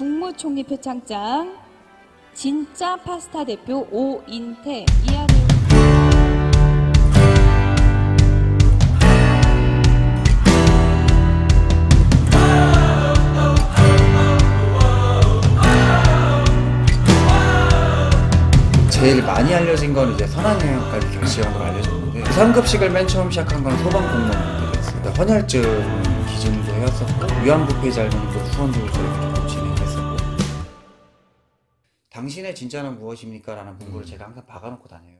국무총리 표창장, 진짜 파스타 대표 오인태, 이하 내용. 제일 많이 알려진 건 이제 선한영역까지 결시한 걸 알려졌는데 3급식을 맨 처음 시작한 건 소방공무원분들이었어요. 헌혈증 기준도 해왔었고 위안부 피해자 할머니도 후원도 저희가 조금 진행했었고 당신의 진짜는 무엇입니까? 라는 문구를 제가 항상 박아놓고 다녀요.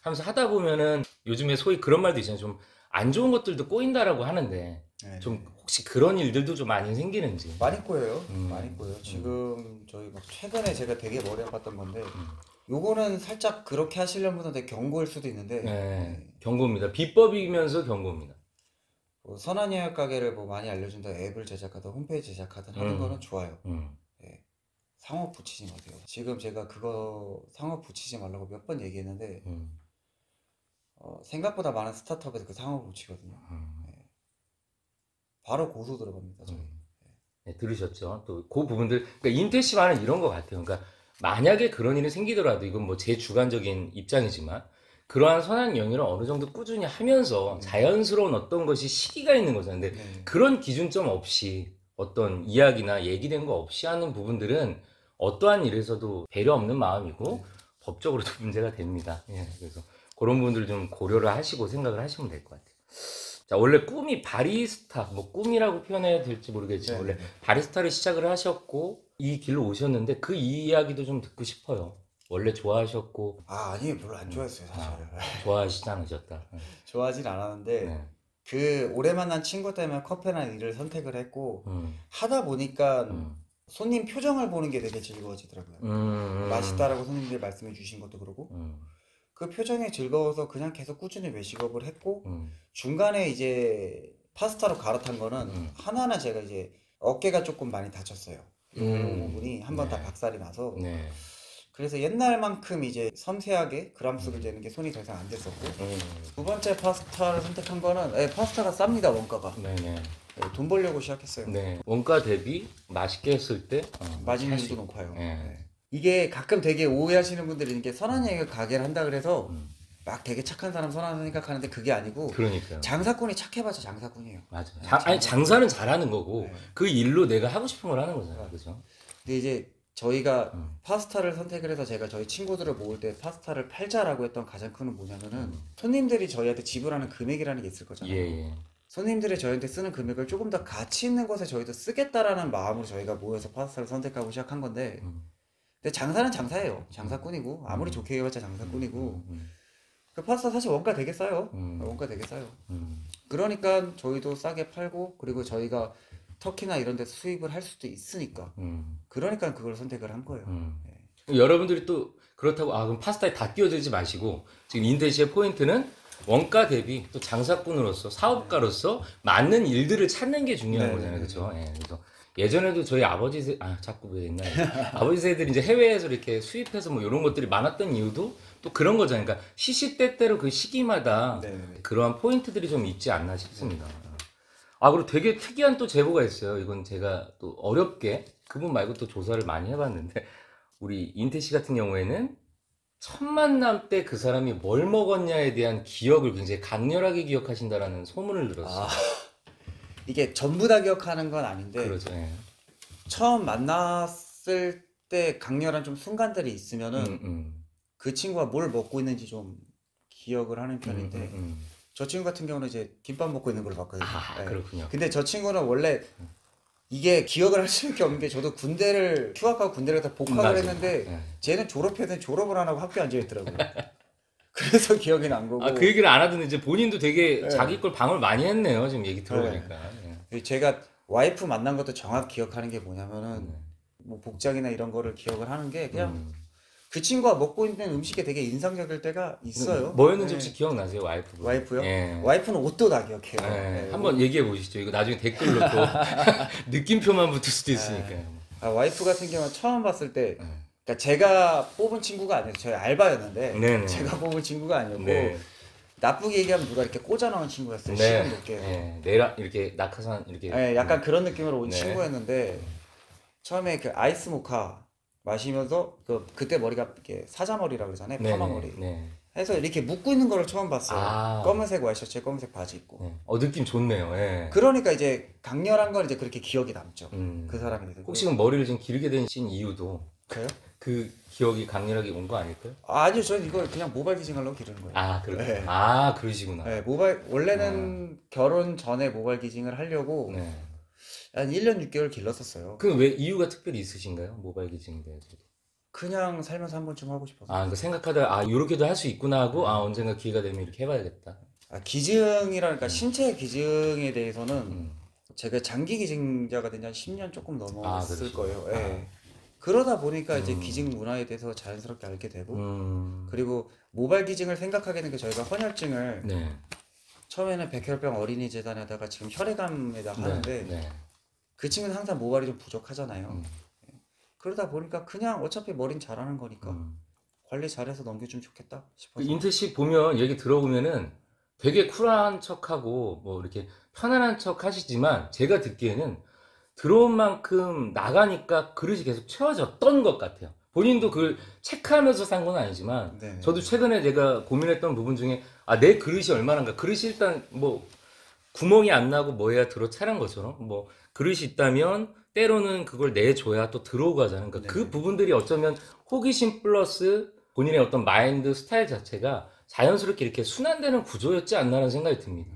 하면서 하다 보면은 요즘에 소위 그런 말도 있잖아요. 좀 안 좋은 것들도 꼬인다라고 하는데 네네. 좀 혹시 그런 일들도 좀 많이 생기는지. 많이 꼬여요. 많이 꼬여요. 지금 저희 막 최근에 제가 되게 머리 아팠던 건데 요거는 살짝 그렇게 하시려는 분한테 경고일 수도 있는데 네, 경고입니다. 비법이면서 경고입니다. 뭐 선한영역 가게를 뭐 많이 알려준다 앱을 제작하든 홈페이지 제작하든 하는 거는 좋아요. 네. 상호 붙이지 마세요. 지금 제가 그거 상호 붙이지 말라고 몇 번 얘기했는데 생각보다 많은 스타트업에서 그 상호 붙이거든요. 네. 바로 고소 들어갑니다. 저희. 네, 들으셨죠? 또 그 부분들, 그러니까 인태 씨 말은 이런 것 같아요. 그러니까 만약에 그런 일이 생기더라도 이건 뭐 제 주관적인 입장이지만 그러한 선한 영위를 어느 정도 꾸준히 하면서 자연스러운 어떤 것이 시기가 있는 거잖아요. 근데 그런 기준점 없이 어떤 이야기나 얘기된 거 없이 하는 부분들은 어떠한 일에서도 배려 없는 마음이고 법적으로도 문제가 됩니다. 예, 그래서 그런 부분들 좀 고려를 하시고 생각을 하시면 될 것 같아요. 자, 원래 꿈이 바리스타, 뭐 꿈이라고 표현해야 될지 모르겠지만 원래 바리스타를 시작을 하셨고 이 길로 오셨는데 그 이야기도 좀 듣고 싶어요. 원래 좋아하셨고. 아니요, 별로 안 좋아했어요, 사실. 좋아하시지 않으셨다. 좋아하진 않았는데 그 오래 만난 친구 때문에 커피라는 일을 선택을 했고 하다 보니까 손님 표정을 보는 게 되게 즐거워지더라고요. 맛있다라고 손님들이 말씀해 주신 것도 그러고 그 표정이 즐거워서 그냥 계속 꾸준히 외식업을 했고 중간에 이제 파스타로 갈아탄 거는 하나하나 제가 이제 어깨가 조금 많이 다쳤어요. 이 부분이 한 번 다 박살이 나서 그래서 옛날만큼 이제 섬세하게 그람수를 재는 게 손이 더 이상 안 됐었고 두 번째 파스타를 선택한 거는 파스타가 쌉니다. 원가가. 돈 벌려고 시작했어요. 네. 원가 대비 맛있게 했을 때 마진율도 높아요. 이게 가끔 되게 오해하시는 분들이 있는 게 선한영역 가게를 한다 그래서 막 되게 착한 사람 선한 생각하는데 그게 아니고 그러니까요. 장사꾼이 착해봤자 장사꾼이에요. 맞아요. 아니 장사는 잘하는 거고 그 일로 내가 하고 싶은 걸 하는 거잖아요. 그죠? 근데 이제 저희가 파스타를 선택을 해서 제가 저희 친구들을 모을 때 파스타를 팔자라고 했던 가장 큰 건 뭐냐면은 손님들이 저희한테 지불하는 금액이라는 게 있을 거잖아요. 손님들이 저희한테 쓰는 금액을 조금 더 가치 있는 곳에 저희도 쓰겠다라는 마음으로 저희가 모여서 파스타를 선택하고 시작한 건데 근데 장사는 장사예요. 장사꾼이고 아무리 좋게 해봤자 장사꾼이고 그 파스타 사실 원가 되게 싸요. 원가 되게 싸요. 그러니까 저희도 싸게 팔고 그리고 저희가 터키나 이런 데 수입을 할 수도 있으니까 그러니까 그걸 선택을 한 거예요. 여러분들이 또 그렇다고 그럼 파스타에 다 끼어들지 마시고 지금 인태 씨의 포인트는 원가 대비 또 장사꾼으로서 사업가로서 맞는 일들을 찾는 게 중요한 거잖아요. 그렇죠? 그래서 예전에도 저희 아버지 자꾸 왜 옛날에 아버지 세대들이 이제 해외에서 이렇게 수입해서 뭐 이런 것들이 많았던 이유도 또 그런 거잖아요. 그러니까 시시때때로 그 시기마다 그러한 포인트들이 좀 있지 않나 싶습니다. 그리고 되게 특이한 또 제보가 있어요. 이건 제가 또 어렵게 그분 말고 또 조사를 많이 해봤는데 우리 인태 씨 같은 경우에는 첫 만남 때 그 사람이 뭘 먹었냐에 대한 기억을 굉장히 강렬하게 기억하신다라는 소문을 들었어요. 이게 전부 다 기억하는 건 아닌데 그렇죠. 처음 만났을 때 강렬한 좀 순간들이 있으면은 그 친구가 뭘 먹고 있는지 좀 기억을 하는 편인데 저 친구 같은 경우는 이제 김밥 먹고 있는 걸 봤거든요. 그렇군요. 근데 저 친구는 원래 이게 기억을 할 수밖에 없는 게 저도 군대를 휴학하고 군대를 다 복학을 했는데 쟤는 졸업해도 졸업을 안 하고 학교에 앉아있더라고요. 그래서 기억이 난 거고. 그 얘기를 안 하더니 이제 본인도 되게 자기 걸 방을 많이 했네요. 지금 얘기 들어보니까. 제가 와이프 만난 것도 정확히 기억하는 게 뭐냐면은 뭐 복장이나 이런 거를 기억을 하는 게 그냥 그 친구가 먹고 있는 음식이 되게 인상적일 때가 있어요. 뭐였는지 혹시 기억나세요, 와이프? 와이프요? 와이프는 옷도 다 기억해요. 한번 얘기해 보시죠. 이거 나중에 댓글로 또 느낌표만 붙을 수도 있으니까. 와이프 같은 경우는 처음 봤을 때 그러니까 제가 뽑은 친구가 아니어서 저희 알바였는데 제가 뽑은 친구가 아니었고 나쁘게 얘기하면 누가 이렇게 꽂아 넣은 친구였어요. 네. 시간 높게. 네. 내라 이렇게 낙하산 이렇게. 네, 약간 그런 느낌으로 온 네. 친구였는데 처음에 그 아이스 모카 마시면서 그때 머리가 이렇게 사자머리라 그러잖아요. 네, 파마머리. 네. 해서 이렇게 묶고 있는 거를 처음 봤어요. 아. 검은색 와이셔츠에 검은색 바지 입고. 네. 느낌 좋네요. 예. 그러니까 이제 강렬한 건 이제 그렇게 기억이 남죠. 음. 그 사람이 되고. 혹시 그럼 머리를 좀 길게 되신 이유도 저요? 그 기억이 강렬하게 온 거 아닐까요? 아니요, 저는 이걸 그냥 모발 기증하려고 기르는 거예요. 아, 그래. 네. 아, 그러시구나. 네, 원래는 결혼 전에 모발 기증을 하려고 네. 한 1년 6개월 길렀었어요. 그 왜 이유가 특별히 있으신가요? 모바일 기증에 대해서. 그냥 살면서 한 번쯤 하고 싶어서. 아, 그러니까 생각하다 요렇게도 할 수 있구나 하고 언젠가 기회가 되면 이렇게 해봐야겠다. 기증이라니까 신체 기증에 대해서는 음. 제가 장기 기증자가 된 지 한 10년 조금 넘었을 그렇지. 거예요. 예. 아. 그러다 보니까 이제 기증 문화에 대해서 자연스럽게 알게 되고 그리고 모발 기증을 생각하게 된 게 저희가 헌혈증을 네. 처음에는 백혈병 어린이 재단에다가 지금 혈액암에다 하는데 네. 그 친구는 항상 모발이 좀 부족하잖아요. 음. 그러다 보니까 그냥 어차피 머린 잘하는 거니까 음. 관리 잘해서 넘겨주면 좋겠다 그 싶어서. 인태씨 보면 얘기 들어보면은 되게 쿨한 척하고 뭐 이렇게 편안한 척 하시지만 제가 듣기에는 들어온 만큼 나가니까 그릇이 계속 채워졌던 것 같아요. 본인도 그걸 체크하면서 산 건 아니지만 네네. 저도 최근에 제가 고민했던 부분 중에 내 그릇이 얼마나인가. 그릇이 일단 뭐 구멍이 안 나고 뭐 해야 들어 차는 것처럼 뭐 그릇이 있다면 때로는 그걸 내줘야 또 들어오고 하잖아요. 그러니까 그 네네. 부분들이 어쩌면 호기심 플러스 본인의 어떤 마인드 스타일 자체가 자연스럽게 이렇게 순환되는 구조였지 않나라는 생각이 듭니다.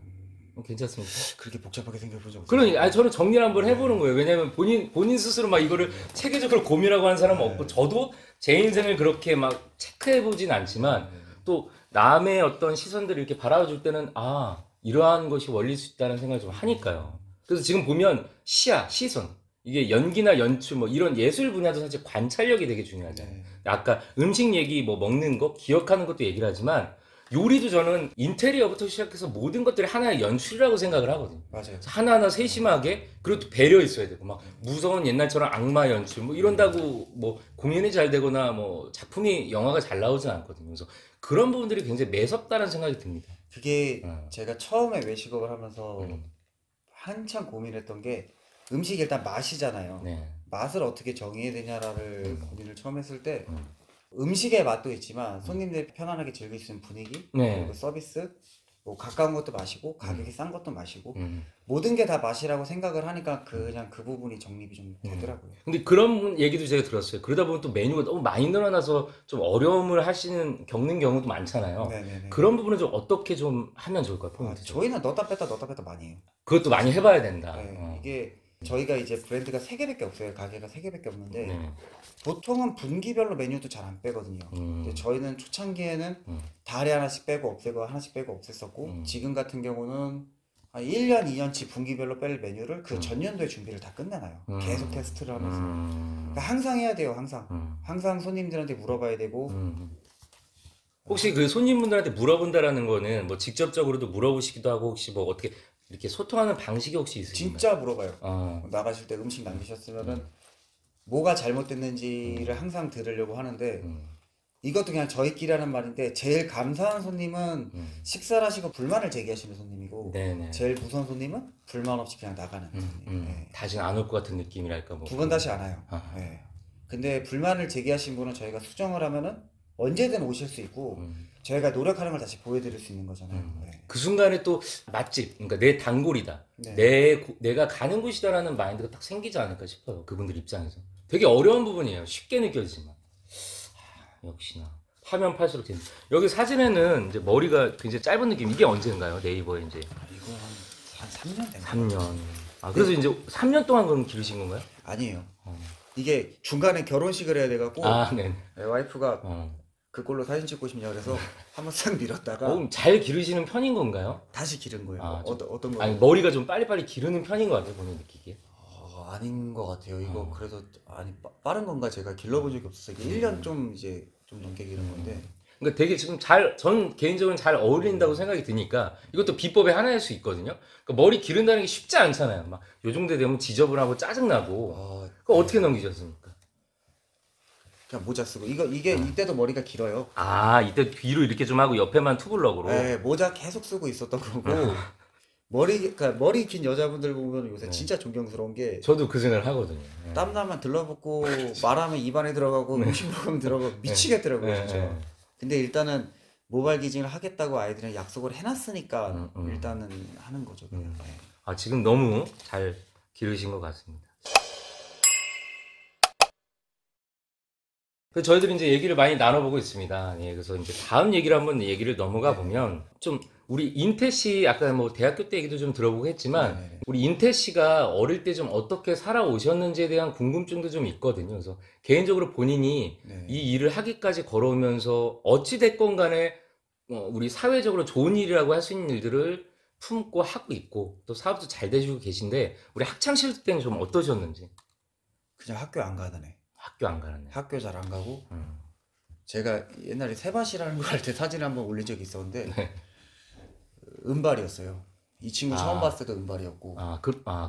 괜찮습니까? 그렇게 복잡하게 생각해본 적 없어요. 그러니까 저는 정리를 한번 해보는 거예요. 왜냐면 본인 스스로 막 이거를 체계적으로 고민하고 하는 사람은 없고 저도 제 인생을 그렇게 막 체크해보진 않지만 또 남의 어떤 시선들을 이렇게 바라볼 때는 이러한 것이 원리일 수 있다는 생각을 좀 하니까요. 그래서 지금 보면 시선 이게 연기나 연출 뭐 이런 예술 분야도 사실 관찰력이 되게 중요하잖아요. 아까 음식 얘기 뭐 먹는 거 기억하는 것도 얘기를 하지만 요리도 저는 인테리어부터 시작해서 모든 것들이 하나의 연출이라고 생각을 하거든요. 맞아요. 하나하나 세심하게 그리고 또 배려 있어야 되고 막 무서운 옛날처럼 악마 연출 뭐 이런다고 뭐 공연이 잘 되거나 뭐 작품이 영화가 잘 나오진 않거든요. 그래서 그런 부분들이 굉장히 매섭다는 생각이 듭니다. 그게 제가 처음에 외식업을 하면서 음. 한참 고민했던 게 음식이 일단 맛이잖아요. 네. 맛을 어떻게 정의해야 되냐를 고민을 처음 했을 때 음식의 맛도 있지만 손님들이 편안하게 즐길 수 있는 분위기 네. 그리고 서비스 뭐 가까운 것도 맛이고 가격이 싼 것도 맛이고 음. 모든 게 다 맛이라고 생각을 하니까 그냥 그 부분이 정립이 좀 되더라고요. 근데 그런 얘기도 제가 들었어요. 그러다 보면 또 메뉴가 너무 많이 늘어나서 좀 어려움을 겪는 경우도 많잖아요. 네네네. 그런 부분은 좀 어떻게 좀 하면 좋을까요? 포인트 좀. 저희는 넣었다 뺐다 많이 해요. 그것도 많이 해봐야 된다. 네, 이게 저희가 이제 브랜드가 3개밖에 없어요. 가게가 3개밖에 없는데 네. 보통은 분기별로 메뉴도 잘 안 빼거든요. 근데 저희는 초창기에는 달에 하나씩 빼고 없애고 하나씩 빼고 없앴었고 지금 같은 경우는 한 1년, 2년치 분기별로 뺄 메뉴를 그 전년도에 준비를 다 끝내놔요. 계속 테스트를 하면서. 그러니까 항상 해야 돼요. 항상 손님들한테 물어봐야 되고 혹시 그 손님분들한테 물어본다라는 거는 뭐 직접적으로도 물어보시기도 하고 혹시 뭐 어떻게 이렇게 소통하는 방식이 혹시 있으신가요? 진짜 물어봐요. 나가실 때 음식 남기셨으면은 뭐가 잘못됐는지를 항상 들으려고 하는데 이것도 그냥 저희끼리 하는 말인데 제일 감사한 손님은 식사를 하시고 불만을 제기하시는 손님이고 네네. 제일 무서운 손님은 불만 없이 그냥 나가는 손님. 네. 다시는 안 올 것 같은 느낌이랄까 뭐. 두 번 다시 안 와요. 네. 근데 불만을 제기하신 분은 저희가 수정을 하면은 언제든 오실 수 있고 저희가 노력하는 걸 다시 보여드릴 수 있는 거잖아요. 네. 그 순간에 또 맛집, 그러니까 내 단골이다, 네. 내가 가는 곳이다라는 마인드가 딱 생기지 않을까 싶어요. 그분들 입장에서 되게 어려운 부분이에요. 쉽게 느껴지지만 역시나 파면 팔수록 재밌. 여기 사진에는 이제 머리가 굉장히 짧은 느낌. 이게 언제인가요? 네이버에 이제 이거 한 3년 된 3년. 그래서 이제 3년 동안 그럼 기르신 건가요? 아니에요. 이게 중간에 결혼식을 해야 돼갖고 네. 와이프가 그걸로 사진 찍고 싶냐 그래서 한번 싹 밀었다가 그럼 잘 기르시는 편인 건가요? 다시 기른 거예요. 어떤 거? 아니 머리가 좀 빨리빨리 기르는 편인 것 같아요, 본인 느끼기에. 아닌 것 같아요. 이거 그래도 빠른 건가 제가 길러본 적이 없어서 이게 1년 좀 이제 좀 넘게 기른 건데. 그러니까 되게 지금 전 개인적으로 잘 어울린다고 생각이 드니까 이것도 비법의 하나일 수 있거든요. 그러니까 머리 기른다는 게 쉽지 않잖아요. 막 요 정도 되면 지저분하고 짜증나고. 그거 어떻게 넘기셨습니까? 그냥 모자 쓰고 이게 이때도 머리가 길어요. 아, 이때 뒤로 이렇게 좀 하고 옆에만 투블럭으로. 네, 모자 계속 쓰고 있었던 거고 그러니까 머리 긴 여자분들 보면 요새 진짜 존경스러운 게 저도 그 생각을 하거든요. 네. 땀나면 들러붙고 말하면 입안에 들어가고 음식 먹으면 들어가고 미치겠더라고요 진짜. 근데 일단은 모발 기증을 하겠다고 아이들은 약속을 해놨으니까 일단은 하는 거죠. 네. 아, 지금 너무 잘 기르신 것 같습니다. 그래서 저희들이 이제 얘기를 많이 나눠보고 있습니다. 예, 그래서 이제 다음 얘기를 한번 얘기를 넘어가 보면 좀 우리 인태 씨 아까 뭐 대학교 때 얘기도 좀 들어보고 했지만 우리 인태 씨가 어릴 때 좀 어떻게 살아오셨는지에 대한 궁금증도 좀 있거든요. 그래서 개인적으로 본인이 이 일을 하기까지 걸어오면서 어찌 됐건 간에 우리 사회적으로 좋은 일이라고 할 수 있는 일들을 품고 하고 있고 또 사업도 잘 되시고 계신데 우리 학창 시절 때는 좀 어떠셨는지. 그냥 학교 안 가던 애. 학교 안 가는 애. 학교 잘 안 가고 제가 옛날에 세밭이라는 거 할 때 사진 한번 올린 적이 있었는데 은발이었어요. 이 친구 처음 봤을 때도 은발이었고.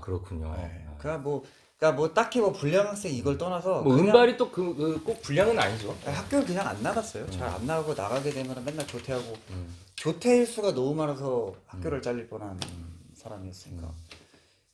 그렇군요. 네. 그러니까 뭐 딱히 뭐 불량 학생 이걸 떠나서 뭐 그냥 은발이 또 꼭 불량은 아니죠. 학교를 그냥 안 나갔어요. 잘 안 나가고 나가게 되면 맨날 교퇴하고 교퇴 일수가 너무 많아서 학교를 잘릴 뻔한 사람이었으니까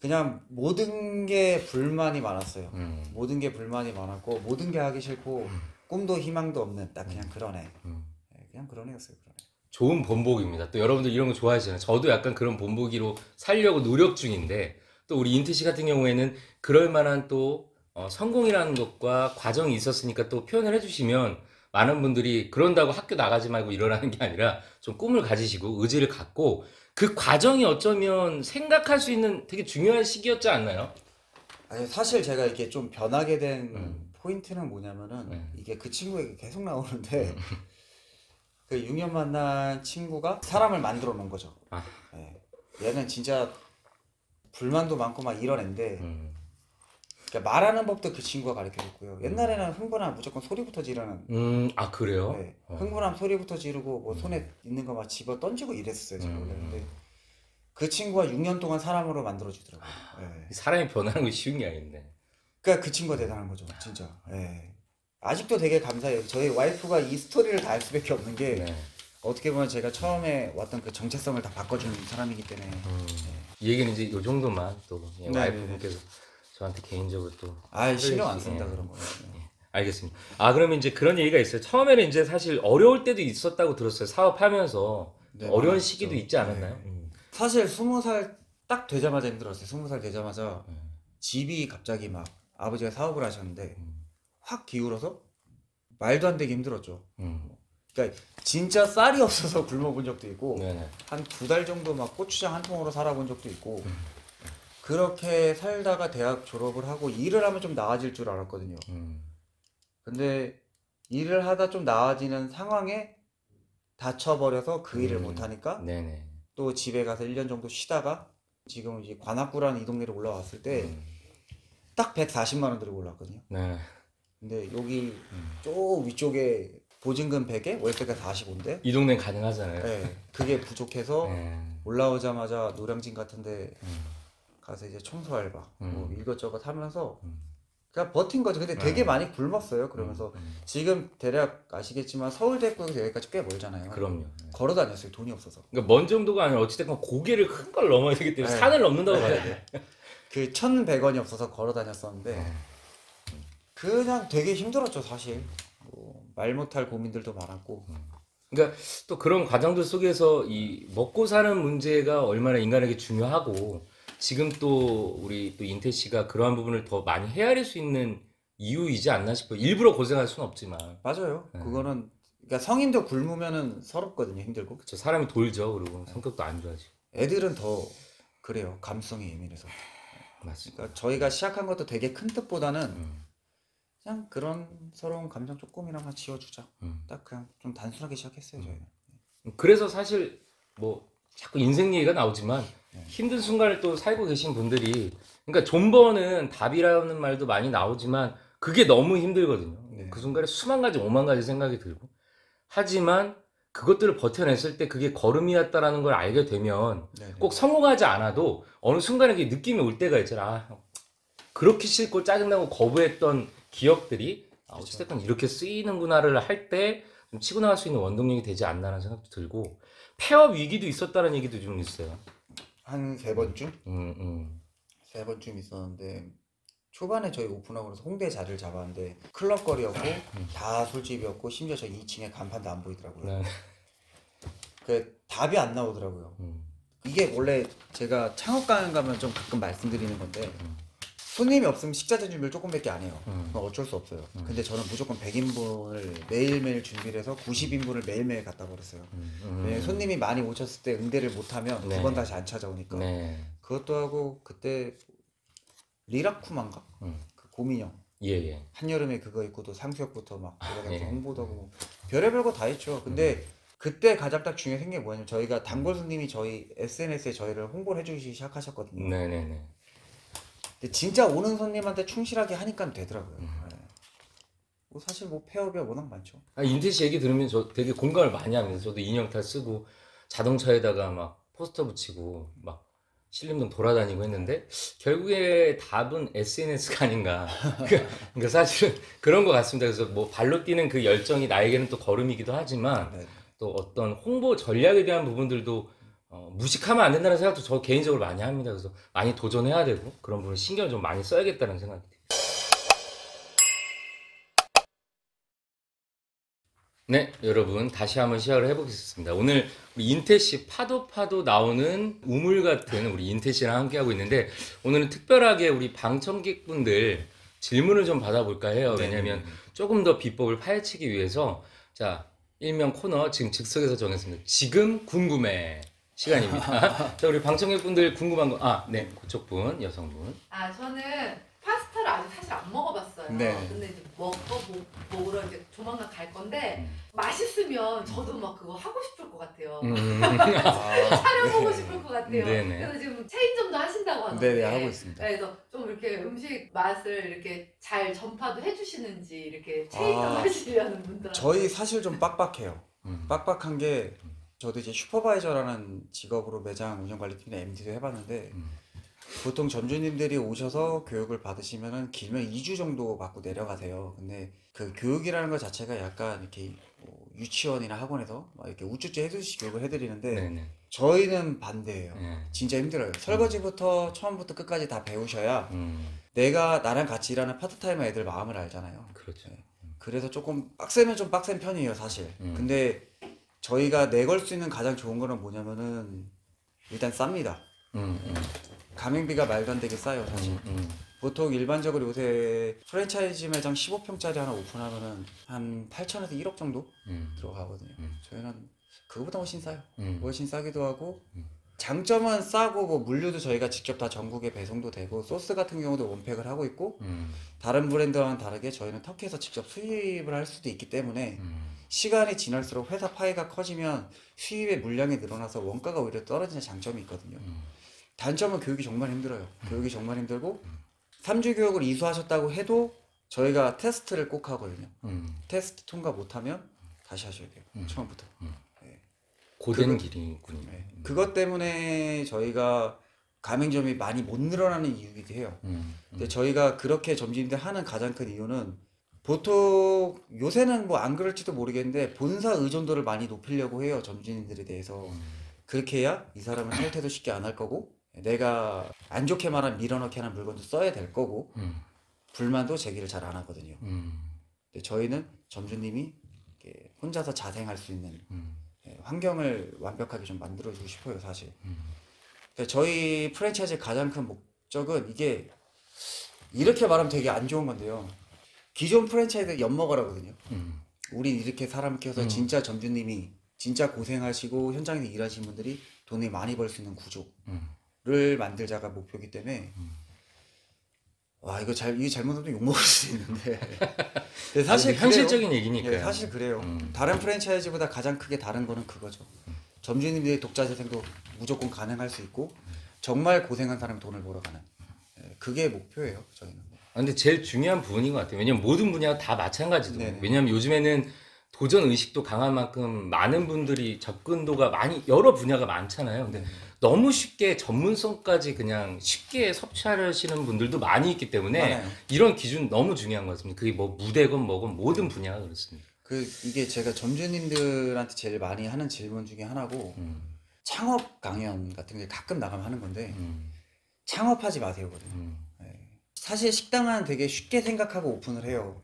그냥 모든 게 불만이 많았어요. 모든 게 불만이 많았고 모든 게 하기 싫고 꿈도 희망도 없는 딱 그냥 그런 애. 네, 그냥 그런 애였어요. 그런 애. 좋은 본보기입니다. 또 여러분들 이런 거 좋아하시잖아요. 저도 약간 그런 본보기로 살려고 노력 중인데 또 우리 인트 씨 같은 경우에는 그럴 만한 또 성공이라는 것과 과정이 있었으니까 또 표현을 해주시면 많은 분들이 그런다고 학교 나가지 말고 일어나는 게 아니라 좀 꿈을 가지시고 의지를 갖고 그 과정이 어쩌면 생각할 수 있는 되게 중요한 시기였지 않나요? 아니 사실 제가 이렇게 좀 변하게 된 포인트는 뭐냐면은 이게 그 친구에게 계속 나오는데 그 6년 만난 친구가 사람을 만들어 놓은 거죠. 네. 얘는 진짜 불만도 많고 막 이런 애인데 그러니까 말하는 법도 그 친구가 가르쳐줬고요. 옛날에는 흥분하면 무조건 소리부터 지르는. 그래요? 네. 흥분하면 소리부터 지르고 뭐 손에 있는 거 막 집어 던지고 이랬었어요. 제가 원래. 근데 그 친구가 6년 동안 사람으로 만들어주더라고요. 네. 사람이 변하는 건 쉬운 게 아닌데. 그러니까 그 친구가 대단한 거죠, 진짜. 네. 아직도 되게 감사해요. 저희 와이프가 이 스토리를 다 알 수밖에 없는 게 어떻게 보면 제가 처음에 왔던 그 정체성을 다 바꿔준 사람이기 때문에. 이 얘기는 이제 요 정도만 또 와이프분께서 저한테 개인적으로 또 신경 안 쓴다 그런 거예요. 알겠습니다. 그러면 이제 그런 얘기가 있어요. 처음에는 이제 사실 어려울 때도 있었다고 들었어요. 사업하면서 어려운 시기도 있지 않았나요? 사실 20살 딱 되자마자 힘들었어요. 20살 되자마자 집이 갑자기 막 아버지가 사업을 하셨는데 확 기울어서 말도 안 되게 힘들었죠. 그러니까 진짜 쌀이 없어서 굶어본 적도 있고 한 2달 정도 막 고추장 한 통으로 살아본 적도 있고 그렇게 살다가 대학 졸업을 하고 일을 하면 좀 나아질 줄 알았거든요. 근데 일을 하다 좀 나아지는 상황에 다쳐버려서 그 일을 못하니까 또 집에 가서 1년 정도 쉬다가 지금 이제 관악구라는 이 동네로 올라왔을 때 딱 140만 원 들고 올라왔거든요. 근데 여기 저 위쪽에 보증금 100에 월세가 45인데 이 동네는 가능하잖아요. 네, 그게 부족해서 올라오자마자 노량진 같은데 가서 이제 청소 알바 뭐 이것저것 하면서 그냥 버틴 거죠. 근데 되게 많이 굶었어요. 그러면서 지금 대략 아시겠지만 서울대학교에서 여기까지 꽤 멀잖아요. 그럼요. 걸어 다녔어요. 돈이 없어서. 그러니까 먼 정도가 아니라 어찌됐건 고개를 큰 걸 넘어야 되기 때문에 산을 넘는다고 봐야 돼요. 그 1,100원이 없어서 걸어 다녔었는데 그냥 되게 힘들었죠 사실. 말 못할 고민들도 많았고. 그러니까 또 그런 과정들 속에서 이 먹고 사는 문제가 얼마나 인간에게 중요하고 지금 또 우리 또 인태 씨가 그러한 부분을 더 많이 헤아릴 수 있는 이유이지 않나 싶어요. 일부러 고생할 수는 없지만. 맞아요. 그거는 그러니까 성인도 굶으면은 서럽거든요. 힘들고. 그렇죠. 사람이 돌죠. 그리고 성격도 안 좋아지고. 애들은 더 그래요. 감성이 예민해서. 맞습니다. 그러니까 저희가 시작한 것도 되게 큰 뜻보다는 그냥 그런 서러운 감정 조금이나마 지워주자. 딱 그냥 좀 단순하게 시작했어요 저희는. 그래서 사실 뭐 자꾸 인생 얘기가 나오지만 힘든 순간을 또 살고 계신 분들이 그러니까 존버는 답이라는 말도 많이 나오지만 그게 너무 힘들거든요. 그 순간에 수만 가지 5만 가지 생각이 들고 하지만 그것들을 버텨냈을 때 그게 걸음이었다라는 걸 알게 되면 꼭 성공하지 않아도 어느 순간에 그 느낌이 올 때가 있잖아. 그렇게 싫고 짜증나고 거부했던 기억들이 어찌됐건 이렇게 쓰이는구나를 할 때 치고 나갈 수 있는 원동력이 되지 않나라는 생각도 들고 폐업 위기도 있었다는 얘기도 좀 있어요. 한 3번쯤? 3번쯤 있었는데 초반에 저희 오픈하고 나서 홍대 자리를 잡았는데 클럽 거리였고 다 술집이었고 심지어 저 2층에 간판도 안 보이더라고요. 네. 그 답이 안 나오더라고요. 이게 원래 제가 창업가는 가면 좀 가끔 말씀드리는 건데 손님이 없으면 식자재 준비를 조금밖에 안 해요. 그건 어쩔 수 없어요. 근데 저는 무조건 100인분을 매일매일 준비를 해서 90인분을 매일매일 갖다 버렸어요. 왜냐면 손님이 많이 오셨을 때 응대를 못하면 네. 두 번 다시 안 찾아오니까. 네. 그것도 하고 그때 리라쿠만가? 그 고민형. 예. 한여름에 그거 입고도 상수역부터 막 돌아다니면서 예. 홍보도 하고 별의별 거 다 했죠. 근데 그때 가장 딱 중요한 게 뭐냐면 저희가 단골 손님이 저희 SNS에 저희를 홍보를 해주기 시작하셨거든요. 네네네. 근데 진짜 오는 손님한테 충실하게 하니까 되더라고요. 네. 뭐 사실 뭐 폐업이 워낙 많죠. 인태 씨 얘기 들으면 저 되게 공감을 많이 합니다. 저도 인형탈 쓰고 자동차에다가 막 포스터 붙이고 막 신림동 돌아다니고 했는데 결국에 답은 SNS가 아닌가. 그러니까 사실은 그런 것 같습니다. 그래서 뭐 발로 뛰는 그 열정이 나에게는 또 걸음이기도 하지만 네. 또 어떤 홍보 전략에 대한 부분들도 무식하면 안 된다는 생각도 저 개인적으로 많이 합니다. 그래서 많이 도전해야 되고 그런 부분 신경을 좀 많이 써야겠다는 생각이 듭니다. 네, 여러분 다시 한번 시작을 해보겠습니다. 오늘 우리 인태 씨 파도 나오는 우물 같은 우리 인태 씨랑 함께 하고 있는데 오늘은 특별하게 우리 방청객분들 질문을 좀 받아볼까 해요. 왜냐하면 조금 더 비법을 파헤치기 위해서 자 일명 코너 지금 즉석에서 정했습니다. 지금 궁금해 시간입니다. 자 우리 방청객분들 궁금한 거 네 그쪽 분 여성분. 저는 파스타를 아직 사실 안 먹어봤어요. 네. 근데 이제 먹으러 이제 조만간 갈 건데 맛있으면 저도 막 그거 하고 싶을 것 같아요. 차려보고 싶을 것 같아요. 네네. 그래서 지금 체인점도 하신다고 하는데. 네네 하고 있습니다. 그래서 좀 이렇게 음식 맛을 이렇게 잘 전파도 해주시는지 이렇게 체인점 하시려는 분들. 저희 사실 좀 빡빡해요. 빡빡한 게 저도 이제 슈퍼바이저라는 직업으로 매장 운영관리팀의 MD도 해봤는데 보통 점주님들이 오셔서 교육을 받으시면은 길면 2주 정도 받고 내려가세요. 근데 그 교육이라는 것 자체가 약간 이렇게 뭐 유치원이나 학원에서 막 이렇게 우쭈쭈 해주시 교육을 해드리는데 네네. 저희는 반대예요. 네. 진짜 힘들어요. 설거지부터 처음부터 끝까지 다 배우셔야 내가 나랑 같이 일하는 파트타이머 애들 마음을 알잖아요. 그렇죠. 그래서 조금 빡세면 좀 빡센 편이에요, 사실. 근데 저희가 내걸 수 있는 가장 좋은 거는 뭐냐면은 일단 쌉니다. 가맹비가 말도 안 되게 싸요, 사실. 보통 일반적으로 요새 프랜차이즈 매장 15평짜리 하나 오픈하면은 한 8천에서 1억 정도 들어가거든요. 저희는 그거보다 훨씬 싸요. 훨씬 싸기도 하고 장점은 싸고 뭐 물류도 저희가 직접 다 전국에 배송도 되고 소스 같은 경우도 원팩을 하고 있고 다른 브랜드와는 다르게 저희는 터키에서 직접 수입을 할 수도 있기 때문에 시간이 지날수록 회사 파이가 커지면 수입의 물량이 늘어나서 원가가 오히려 떨어지는 장점이 있거든요. 단점은 교육이 정말 힘들어요. 교육이 정말 힘들고 3주 교육을 이수하셨다고 해도 저희가 테스트를 꼭 하거든요. 테스트 통과 못하면 다시 하셔야 돼요. 처음부터. 고된 길이군요. 네. 그것 때문에 저희가 가맹점이 많이 못 늘어나는 이유이기도 해요. 근데 저희가 그렇게 점주님들 하는 가장 큰 이유는 보통 요새는 뭐 안 그럴지도 모르겠는데 본사 의존도를 많이 높이려고 해요. 점주님들에 대해서. 그렇게 해야 이 사람은 탈퇴도 쉽게 안 할 거고 내가 안 좋게 말한 밀어넣기 하는 물건도 써야 될 거고 불만도 제기를 잘 안 하거든요. 근데 저희는 점주님이 이렇게 혼자서 자생할 수 있는 환경을 완벽하게 좀 만들어주고 싶어요, 사실. 저희 프랜차이즈의 가장 큰 목적은 이게 이렇게 말하면 되게 안 좋은 건데요. 기존 프랜차이즈 엿먹으라거든요. 우린 이렇게 사람을 키워서 진짜 점주님이 진짜 고생하시고 현장에서 일하시는 분들이 돈을 많이 벌 수 있는 구조를 만들자가 목표이기 때문에 와 이게 잘못하면 욕먹을 수 있는데 근데 사실 현실적인 얘기니까요. 네, 사실 그래요. 다른 프랜차이즈보다 가장 크게 다른 거는 그거죠. 점주님들의 독자 재생도 무조건 가능할 수 있고 정말 고생한 사람이 돈을 벌어가는 그게 목표예요, 저희는. 근데 제일 중요한 부분인 것 같아요. 왜냐면 모든 분야가 다 마찬가지거든요. 네네. 왜냐면 요즘에는 도전 의식도 강한 만큼 많은 분들이 접근도가 많이 여러 분야가 많잖아요. 근데 너무 쉽게 전문성까지 그냥 쉽게 섭취하시는 분들도 많이 있기 때문에 많아요. 이런 기준 너무 중요한 것 같습니다. 그게 뭐 무대건 뭐건 모든 분야가 그렇습니다. 이게 제가 점주님들한테 제일 많이 하는 질문 중에 하나고 창업 강연 같은 게 가끔 나가면 하는 건데 창업하지 마세요거든요. 네. 사실 식당은 되게 쉽게 생각하고 오픈을 해요.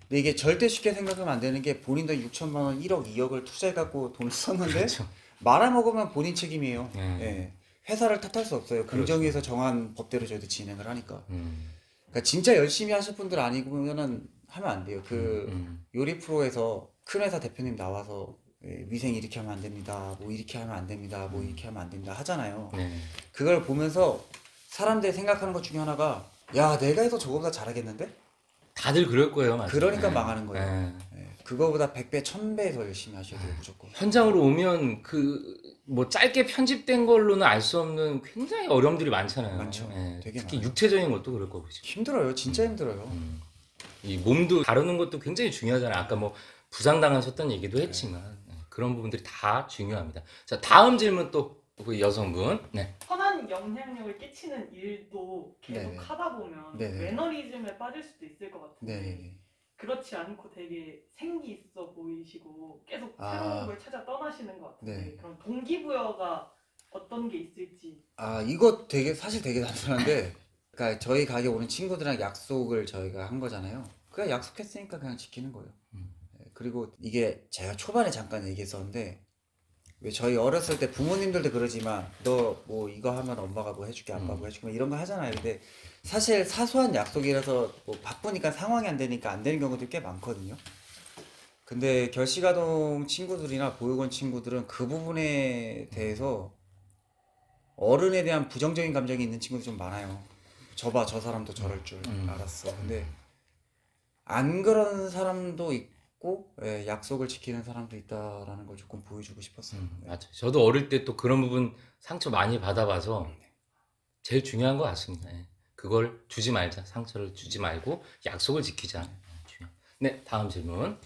근데 이게 절대 쉽게 생각하면 안 되는 게 본인도 6천만 원, 1억, 2억을 투자해갖고 돈을 썼는데 그렇죠. 말아먹으면 본인 책임이에요. 네. 예. 회사를 탓할 수 없어요. 그렇죠. 공정위에서 정한 법대로 저희도 진행을 하니까. 그러니까 진짜 열심히 하실 분들 아니면은 하면 안 돼요. 요리 프로에서 큰 회사 대표님 나와서 위생 이렇게 하면 안 됩니다. 뭐 이렇게 하면 안 됩니다. 뭐 이렇게 하면 안 됩니다. 하잖아요. 네. 그걸 보면서 사람들이 생각하는 것 중에 하나가 야, 내가 해서 저거보다 잘하겠는데? 다들 그럴 거예요. 맞아요. 그러니까 네. 망하는 거예요. 네. 예. 그거보다 100배, 1000배 더 열심히 하셔야 돼요, 무조건. 현장으로 오면 뭐 짧게 편집된 걸로는 알 수 없는 굉장히 어려움들이 많잖아요. 많죠. 예, 되게 특히 많아요. 육체적인 것도 그럴 거고. 그죠? 힘들어요. 진짜 힘들어요. 이 몸도 다루는 것도 굉장히 중요하잖아요. 아까 뭐 부상당하셨던 얘기도 했지만 그런 부분들이 다 중요합니다. 자, 다음 질문 또 우리 여성분. 네. 선한 영향력을 끼치는 일도 계속 네네. 하다 보면 네네. 매너리즘에 빠질 수도 있을 것 같은데 네. 그렇지 않고 되게 생기 있어 보이시고 계속 아. 새로운 걸 찾아 떠나시는 것 같은데 네. 그럼 동기부여가 어떤 게 있을지. 아, 이거 사실 되게 단순한데, 그러니까 저희 가게 오는 친구들이랑 약속을 저희가 한 거잖아요. 그냥 약속했으니까 그냥 지키는 거예요. 예, 그리고 이게 제가 초반에 잠깐 얘기했었는데, 왜 저희 어렸을 때 부모님들도 그러지만, 너 뭐 이거 하면 엄마가 뭐 해줄게, 아빠가 뭐 해줄게, 뭐 이런 거 하잖아요. 근데 사실 사소한 약속이라서 뭐 바쁘니까 상황이 안 되니까 안 되는 경우도 꽤 많거든요. 근데 결식아동 친구들이나 보육원 친구들은 그 부분에 대해서 어른에 대한 부정적인 감정이 있는 친구들 좀 많아요. 저봐, 저 사람도 저럴 줄 알았어. 근데 안 그런 사람도 있고, 예, 약속을 지키는 사람도 있다라는 걸 조금 보여주고 싶었어요. 네. 맞아요. 저도 어릴 때 또 그런 부분 상처 많이 받아봐서 제일 중요한 것 같습니다. 예. 그걸 주지 말자. 상처를 주지 말고 약속을 지키자. 중요. 네, 다음 질문.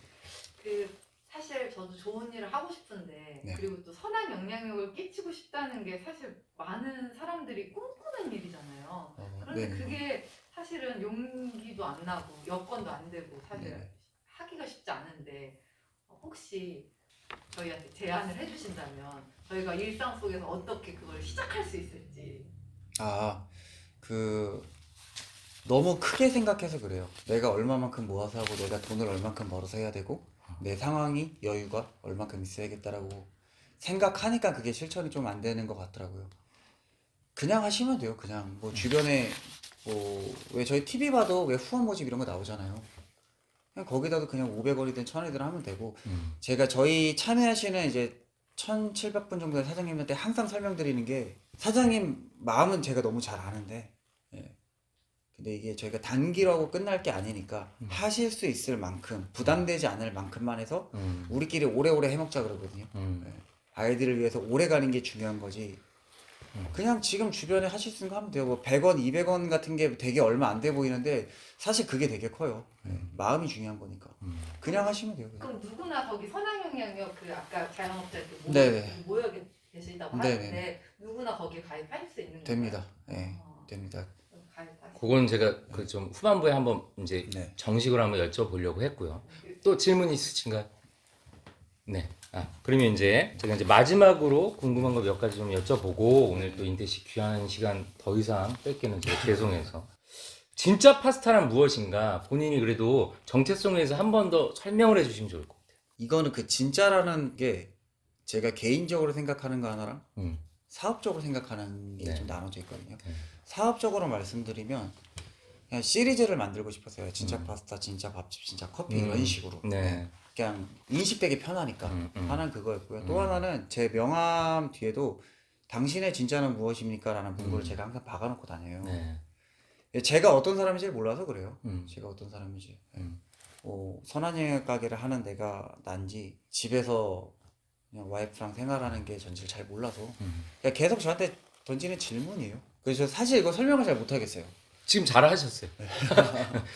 사실 저도 좋은 일을 하고 싶은데 네. 그리고 또 선한 영향력을 끼치고 싶다는 게 사실 많은 사람들이 꿈꾸는 일이잖아요. 그런데 네. 그게 사실은 용기도 안 나고 여건도 안 되고 사실 네. 하기가 쉽지 않은데 혹시 저희한테 제안을 해주신다면 저희가 일상 속에서 어떻게 그걸 시작할 수 있을지. 아, 너무 크게 생각해서 그래요. 내가 얼마만큼 모아서 하고 내가 돈을 얼만큼 벌어서 해야 되고 내 상황이 여유가 얼만큼 있어야겠다라고 생각하니까 그게 실천이 좀 안 되는 것 같더라고요. 그냥 하시면 돼요. 그냥 뭐 주변에 뭐 왜 저희 TV 봐도 왜 후원 모집 이런 거 나오잖아요. 그냥 거기다도 그냥 500원이든 1000원이든 하면 되고 제가 저희 참여하시는 이제 1700분 정도의 사장님한테 항상 설명드리는 게 사장님 마음은 제가 너무 잘 아는데 예. 근데 이게 저희가 단기로 하고 끝날 게 아니니까 하실 수 있을 만큼 부담되지 않을 만큼만 해서 우리끼리 오래오래 해먹자 그러거든요. 예. 아이들을 위해서 오래 가는 게 중요한 거지. 그냥 지금 주변에 하실 수 있는 거 하면 돼요. 뭐 100원, 200원 같은 게 되게 얼마 안 돼 보이는데 사실 그게 되게 커요. 예. 마음이 중요한 거니까. 그냥 하시면 돼요. 그냥. 그럼 누구나 거기 선한 영향력 아까 자영업자 이렇게 네네. 모여 계신다고 네네. 하는데 누구나 거기에 가입할 수 있는 됩니다. 건가요? 예. 됩니다. 가입하시. 그건 제가 그 좀 후반부에 한번 이제 네. 정식으로 한번 여쭤보려고 했고요. 또 질문 있으신가요? 네. 그러면 이제 제가 이제 마지막으로 궁금한 거 몇 가지 좀 여쭤보고 오늘 또 인태 씨 귀한 시간 더 이상 뺏기는 제가 죄송해서 진짜 파스타란 무엇인가 본인이 그래도 정체성에 대해서 한 번 더 설명을 해주시면 좋을 것 같아요. 이거는 그 진짜라는 게 제가 개인적으로 생각하는 거 하나랑 음. 사업적으로 생각하는 게 네. 좀 나눠져 있거든요. 네. 사업적으로 말씀드리면 그냥 시리즈를 만들고 싶었어요. 진짜 파스타, 진짜 밥집, 진짜 커피 이런 식으로. 네. 그냥 인식되기 편하니까 하나는 그거였고요. 또 하나는 제 명함 뒤에도 당신의 진짜는 무엇입니까? 라는 문구를 제가 항상 박아놓고 다녀요. 네. 제가 어떤 사람인지 몰라서 그래요. 음. 제가 어떤 사람인지. 선한영향 가게를 하는 내가 난지 집에서 그냥 와이프랑 생활하는 게 전지를 잘 몰라서 그냥 계속 저한테 던지는 질문이에요. 그래서 사실 이거 설명을 잘 못하겠어요. 지금 잘하셨어요.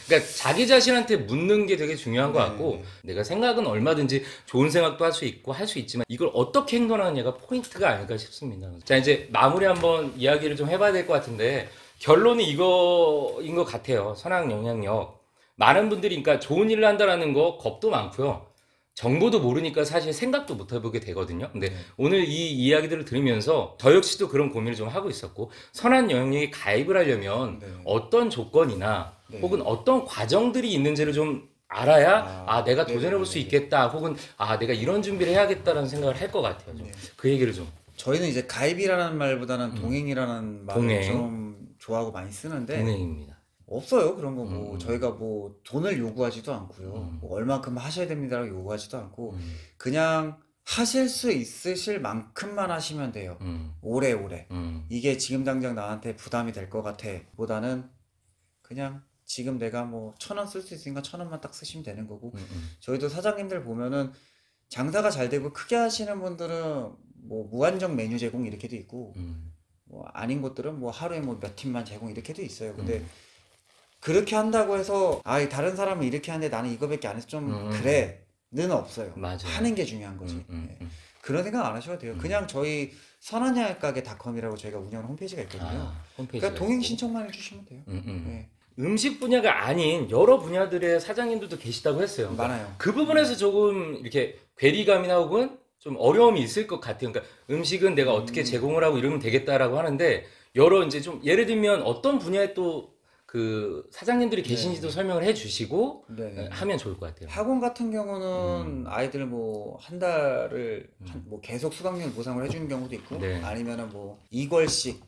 그러니까 자기 자신한테 묻는 게 되게 중요한 것 같고 내가 생각은 얼마든지 좋은 생각도 할 수 있고 할 수 있지만 이걸 어떻게 행동하느냐가 포인트가 아닐까 싶습니다. 자 이제 마무리 한번 이야기를 좀 해봐야 될 것 같은데 결론이 이거인 것 같아요. 선악 영향력. 많은 분들이 그러니까 좋은 일을 한다라는 거 겁도 많고요. 정보도 모르니까 사실 생각도 못 해보게 되거든요. 근데 오늘 이 이야기들을 들으면서 저 역시도 그런 고민을 좀 하고 있었고 선한 영향력에 가입을 하려면 어떤 조건이나 혹은 어떤 과정들이 있는지를 좀 알아야 내가 도전해볼 수 있겠다 혹은 내가 이런 준비를 해야겠다라는 생각을 할 것 같아요. 그 얘기를 좀. 저희는 이제 가입이라는 말보다는 동행이라는 말을 동행. 좀 좋아하고 많이 쓰는데 동행입니다. 없어요 그런 거 뭐 저희가 뭐 돈을 요구하지도 않고요 뭐 얼마큼 하셔야 됩니다라고 요구하지도 않고 그냥 하실 수 있으실 만큼만 하시면 돼요 오래오래 이게 지금 당장 나한테 부담이 될 것 같아 보다는 그냥 지금 내가 뭐 1,000원 쓸 수 있으니까 1,000원만 딱 쓰시면 되는 거고 저희도 사장님들 보면은 장사가 잘 되고 크게 하시는 분들은 뭐 무한정 메뉴 제공 이렇게도 있고 뭐 아닌 것들은 뭐 하루에 뭐 몇 팀만 제공 이렇게도 있어요 근데 그렇게 한다고 해서 다른 사람은 이렇게 하는데 나는 이거밖에 안 해서 좀 그래는 없어요. 맞아요. 하는 게 중요한 거지. 그런 생각 안 하셔도 돼요. 그냥 저희 선한양가게닷컴이라고 저희가 운영하는 홈페이지가 있거든요. 그러니까 동행 신청만 해주시면 돼요. 네. 음식 분야가 아닌 여러 분야들의 사장님들도 계시다고 했어요. 그러니까 많아요. 그 부분에서 조금 이렇게 괴리감이나 혹은 좀 어려움이 있을 것 같아요. 그러니까 음식은 내가 어떻게 제공을 하고 이러면 되겠다라고 하는데 여러 이제 좀 예를 들면 어떤 분야에 또 그 사장님들이 계신지도 설명을 해주시고 하면 좋을 것 같아요. 학원 같은 경우는 아이들 뭐 한 달을 뭐 계속 수강료를 보상을 해주는 경우도 있고 아니면은 뭐 2걸씩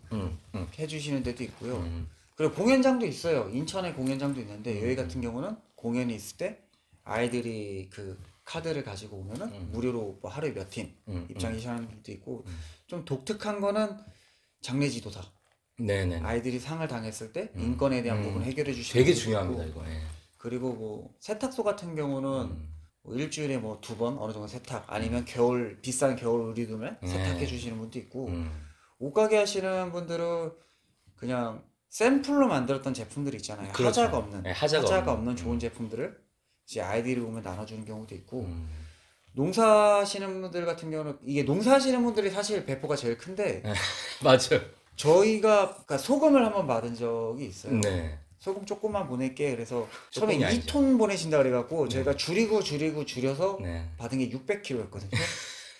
해주시는 데도 있고요. 그리고 공연장도 있어요. 인천에 공연장도 있는데 여기 같은 경우는 공연이 있을 때 아이들이 그 카드를 가지고 오면은 무료로 뭐 하루에 몇 팀 입장하시는 분도 있고 좀 독특한 거는 장례지도사. 네네. 아이들이 상을 당했을 때 인권에 대한 부분 해결해 주시는 되게 분도 중요합니다 있고, 이거. 그리고 뭐 세탁소 같은 경우는 뭐 일주일에 뭐 2번 어느 정도 세탁 아니면 겨울 비싼 겨울 의류들을 세탁해 주시는 분도 있고 옷가게 하시는 분들은 그냥 샘플로 만들었던 제품들 있잖아요. 그렇죠. 하자가 없는 하자가 없는 좋은 제품들을 이제 아이들이 오면 나눠주는 경우도 있고 농사하시는 분들 같은 경우는 이게 농사하시는 분들이 사실 배포가 제일 큰데 맞아요. 저희가 그러니까 소금을 한번 받은 적이 있어요. 네. 소금 조금만 보낼게. 그래서 처음에 조금이 아니죠. 2톤 보내신다 그래갖고 저희가 줄여서 네. 받은 게 600kg였거든요.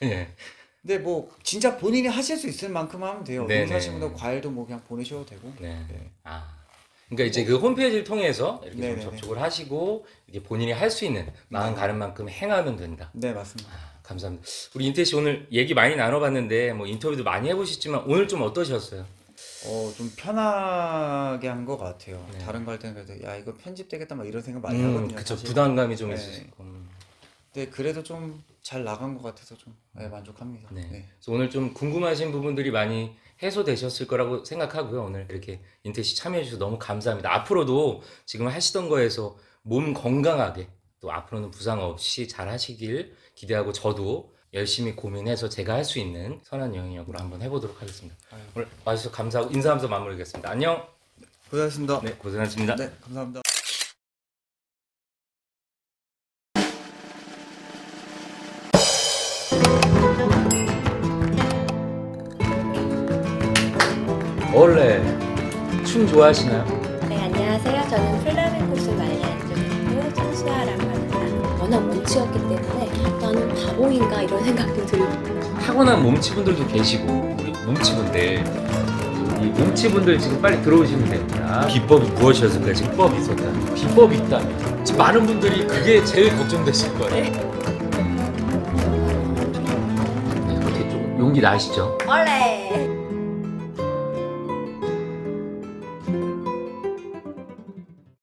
네. 근데 뭐 진짜 본인이 하실 수 있을 만큼 하면 돼요. 네, 농사하시는 네. 분들 과일도 뭐 그냥 보내셔도 되고. 네. 네. 그러니까 이제 그 홈페이지를 통해서 이렇게 좀 네네네. 접촉을 하시고 이렇게 본인이 할 수 있는 마음 가는 만큼 행하면 된다. 네 맞습니다. 감사합니다. 우리 인태 씨 오늘 얘기 많이 나눠봤는데 뭐 인터뷰도 많이 해보셨지만 오늘 좀 어떠셨어요? 좀 편하게 한 것 같아요. 다른 거 할 때는 그래도 야 이거 편집되겠다 막 이런 생각 많이 하거든요. 그쵸. 사실. 부담감이 좀 네. 있을 수 있고. 근데 그래도 좀 잘 나간 것 같아서 좀 만족합니다. 네. 네. 그래서 오늘 좀 궁금하신 부분들이 많이 해소되셨을 거라고 생각하고요. 오늘 이렇게 인태 씨 참여해 주셔서 너무 감사합니다. 앞으로도 지금 하시던 거에서 몸 건강하게 또 앞으로는 부상 없이 잘 하시길 기대하고 저도 열심히 고민해서 제가 할 수 있는 선한 영향력으로 한번 해보도록 하겠습니다. 오늘 와주셔서 감사하고 인사하면서 마무리하겠습니다. 안녕. 고생하셨습니다. 네, 고생하셨습니다. 네, 감사합니다. 원래 춤 좋아하시나요? 네, 안녕하세요. 저는 플라멩코를 많이 연주했고 천수아라고 합니다. 워낙 몸치였기 때문에 나는 바보인가 이런 생각도 들고 타고난 몸치분들도 계시고 우리 몸치분들 이 몸치분들 지금 빨리 들어오시면 됩니다. 비법이 무엇이었을까요? 지금 비법이 있었다. 비법이 있다면 지금 많은 분들이 그게 제일 걱정되실 거예요. 네, 어떻게 좀 용기 나시죠? 원래